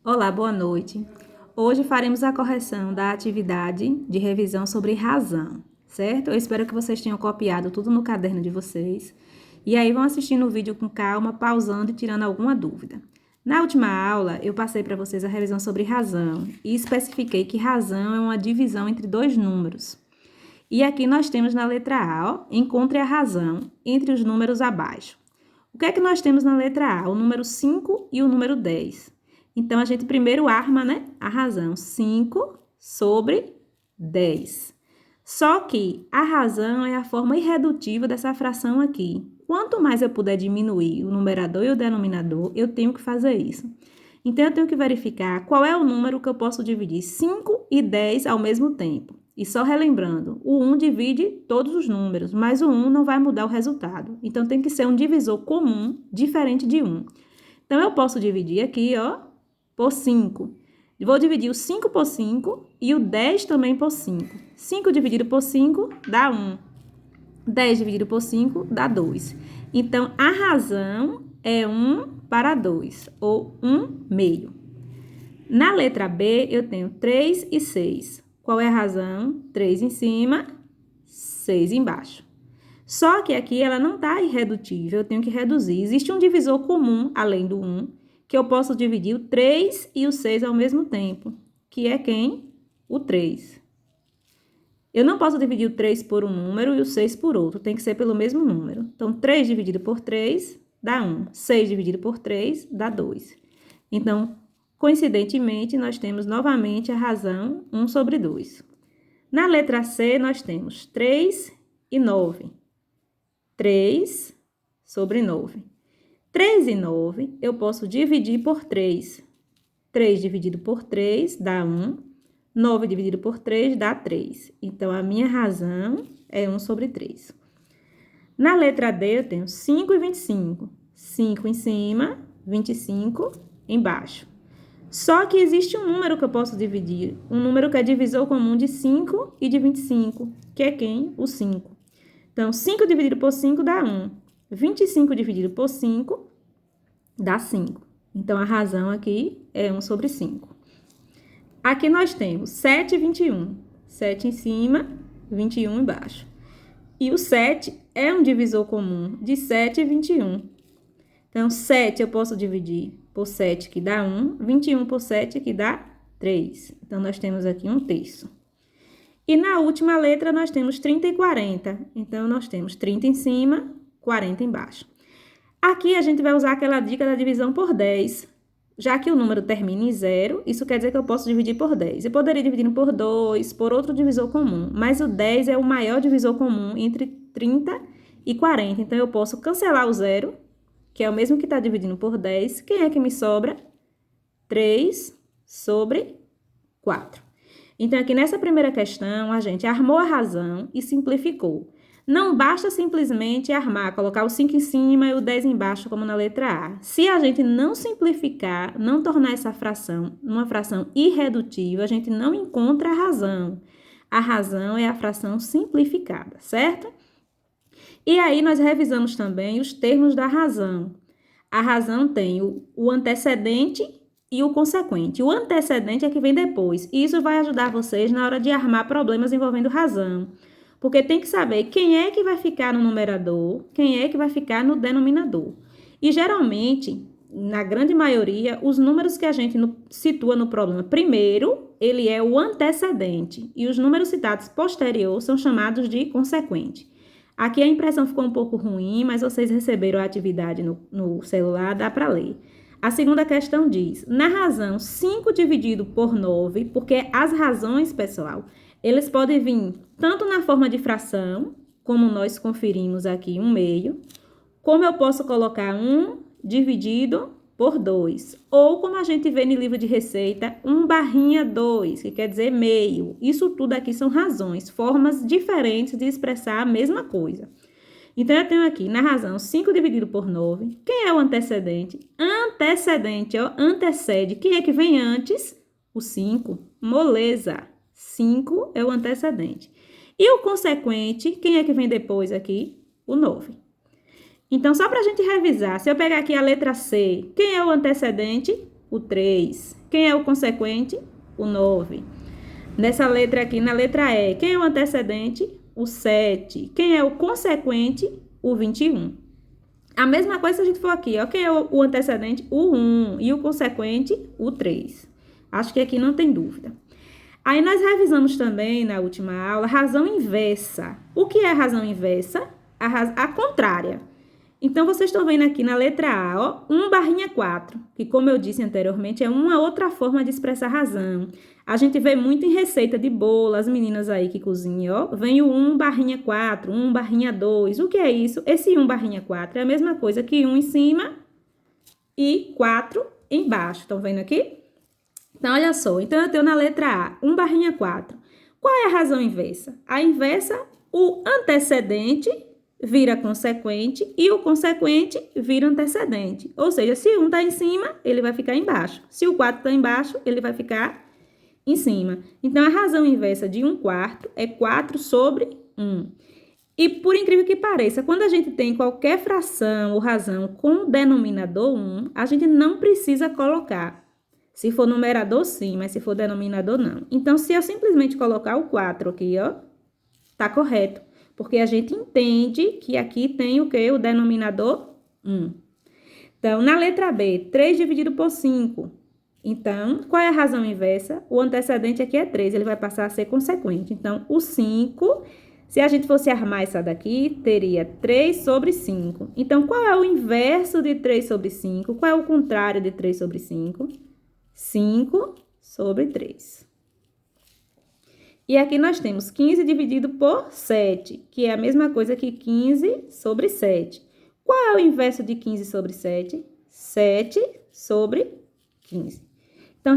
Olá, boa noite. Hoje faremos a correção da atividade de revisão sobre razão, certo? Eu espero que vocês tenham copiado tudo no caderno de vocês. E aí vão assistindo o vídeo com calma, pausando e tirando alguma dúvida. Na última aula, eu passei para vocês a revisão sobre razão e especifiquei que razão é uma divisão entre dois números. E aqui nós temos na letra A, ó, encontre a razão entre os números abaixo. O que é que nós temos na letra A? O número 5 e o número 10. Então, a gente primeiro arma, né, a razão, 5 sobre 10. Só que a razão é a forma irredutível dessa fração aqui. Quanto mais eu puder diminuir o numerador e o denominador, eu tenho que fazer isso. Então, eu tenho que verificar qual é o número que eu posso dividir 5 e 10 ao mesmo tempo. E só relembrando, o 1 divide todos os números, mas o 1 não vai mudar o resultado. Então, tem que ser um divisor comum, diferente de 1. Então, eu posso dividir aqui, ó, por 5. Vou dividir o 5 por 5 e o 10 também por 5. 5 dividido por 5 dá 1. 10 dividido por 5 dá 2. Então, a razão é 1 para 2, ou 1 meio. Na letra B, eu tenho 3 e 6. Qual é a razão? 3 em cima, 6 embaixo. Só que aqui ela não está irredutível, eu tenho que reduzir. Existe um divisor comum, além do 1, que eu posso dividir o 3 e o 6 ao mesmo tempo, que é quem? O 3. Eu não posso dividir o 3 por um número e o 6 por outro, tem que ser pelo mesmo número. Então, 3 dividido por 3 dá 1, 6 dividido por 3 dá 2. Então, coincidentemente, nós temos novamente a razão 1 sobre 2. Na letra C, nós temos 3 e 9. 3 sobre 9. 3 e 9 eu posso dividir por 3. 3 dividido por 3 dá 1. 9 dividido por 3 dá 3. Então, a minha razão é 1 sobre 3. Na letra D, eu tenho 5 e 25. 5 em cima, 25 embaixo. Só que existe um número que eu posso dividir. Um número que é divisor comum de 5 e de 25, que é quem? O 5. Então, 5 dividido por 5 dá 1. 25 dividido por 5 dá 5. Então, a razão aqui é 1 sobre 5. Aqui nós temos 7 e 21. 7 em cima, 21 embaixo. E o 7 é um divisor comum de 7 e 21. Então, 7 eu posso dividir por 7, que dá 1. 21 por 7, que dá 3. Então, nós temos aqui 1/3. E na última letra, nós temos 30 e 40. Então, nós temos 30 em cima, 40 embaixo. Aqui, a gente vai usar aquela dica da divisão por 10. Já que o número termina em 0, isso quer dizer que eu posso dividir por 10. Eu poderia dividir por 2, por outro divisor comum, mas o 10 é o maior divisor comum entre 30 e 40. Então, eu posso cancelar o 0, que é o mesmo que está dividindo por 10. Quem é que me sobra? 3 sobre 4. Então, aqui nessa primeira questão, a gente armou a razão e simplificou. Não basta simplesmente armar, colocar o 5 em cima e o 10 embaixo, como na letra A. Se a gente não simplificar, não tornar essa fração uma fração irredutível, a gente não encontra a razão. A razão é a fração simplificada, certo? E aí, nós revisamos também os termos da razão. A razão tem o antecedente e o consequente. O antecedente é que vem depois. E isso vai ajudar vocês na hora de armar problemas envolvendo razão. Porque tem que saber quem é que vai ficar no numerador, quem é que vai ficar no denominador. E, geralmente, na grande maioria, os números que a gente situa no problema primeiro, ele é o antecedente. E os números citados posterior são chamados de consequente. Aqui a impressão ficou um pouco ruim, mas vocês receberam a atividade no celular, dá para ler. A segunda questão diz, na razão 5 dividido por 9, porque as razões, pessoal, eles podem vir tanto na forma de fração, como nós conferimos aqui, 1 meio, como eu posso colocar 1 dividido por 2, ou como a gente vê no livro de receita, 1/2, que quer dizer meio. Isso tudo aqui são razões, formas diferentes de expressar a mesma coisa. Então, eu tenho aqui, na razão, 5 dividido por 9. Quem é o antecedente? Antecedente, ó, antecede. Quem é que vem antes? O 5. Moleza. 5 é o antecedente. E o consequente, quem é que vem depois aqui? O 9. Então, só para a gente revisar, se eu pegar aqui a letra C, quem é o antecedente? O 3. Quem é o consequente? O 9. Nessa letra aqui, na letra E, quem é o antecedente? O 7. Quem é o consequente? O 21. A mesma coisa se a gente for aqui, ó. Quem é o antecedente? O 1. E o consequente? O 3. Acho que aqui não tem dúvida. Aí nós revisamos também, na última aula, razão inversa. O que é a razão inversa? A contrária. Então, vocês estão vendo aqui na letra A, ó, 1/4, que como eu disse anteriormente, é uma outra forma de expressar razão. A gente vê muito em receita de bolo, as meninas aí que cozinham, ó, vem o 1/4, 1/2. O que é isso? Esse 1/4 é a mesma coisa que 1 em cima e 4 embaixo. Estão vendo aqui? Então, olha só. Então, eu tenho na letra A, 1/4. Qual é a razão inversa? A inversa, o antecedente vira consequente e o consequente vira antecedente. Ou seja, se 1 está em cima, ele vai ficar embaixo. Se o 4 está embaixo, ele vai ficar em cima. Então, a razão inversa de 1/4 é 4 sobre 1. E, por incrível que pareça, quando a gente tem qualquer fração ou razão com denominador 1, a gente não precisa colocar. Se for numerador, sim, mas se for denominador, não. Então, se eu simplesmente colocar o 4 aqui, ó, tá correto. Porque a gente entende que aqui tem o quê? O denominador 1. Então, na letra B, 3 dividido por 5. Então, qual é a razão inversa? O antecedente aqui é 3, ele vai passar a ser consequente. Então, o 5, se a gente fosse armar essa daqui, teria 3 sobre 5. Então, qual é o inverso de 3 sobre 5? Qual é o contrário de 3 sobre 5? 5 sobre 3. E aqui nós temos 15 dividido por 7, que é a mesma coisa que 15 sobre 7. Qual é o inverso de 15 sobre 7? 7 sobre 15.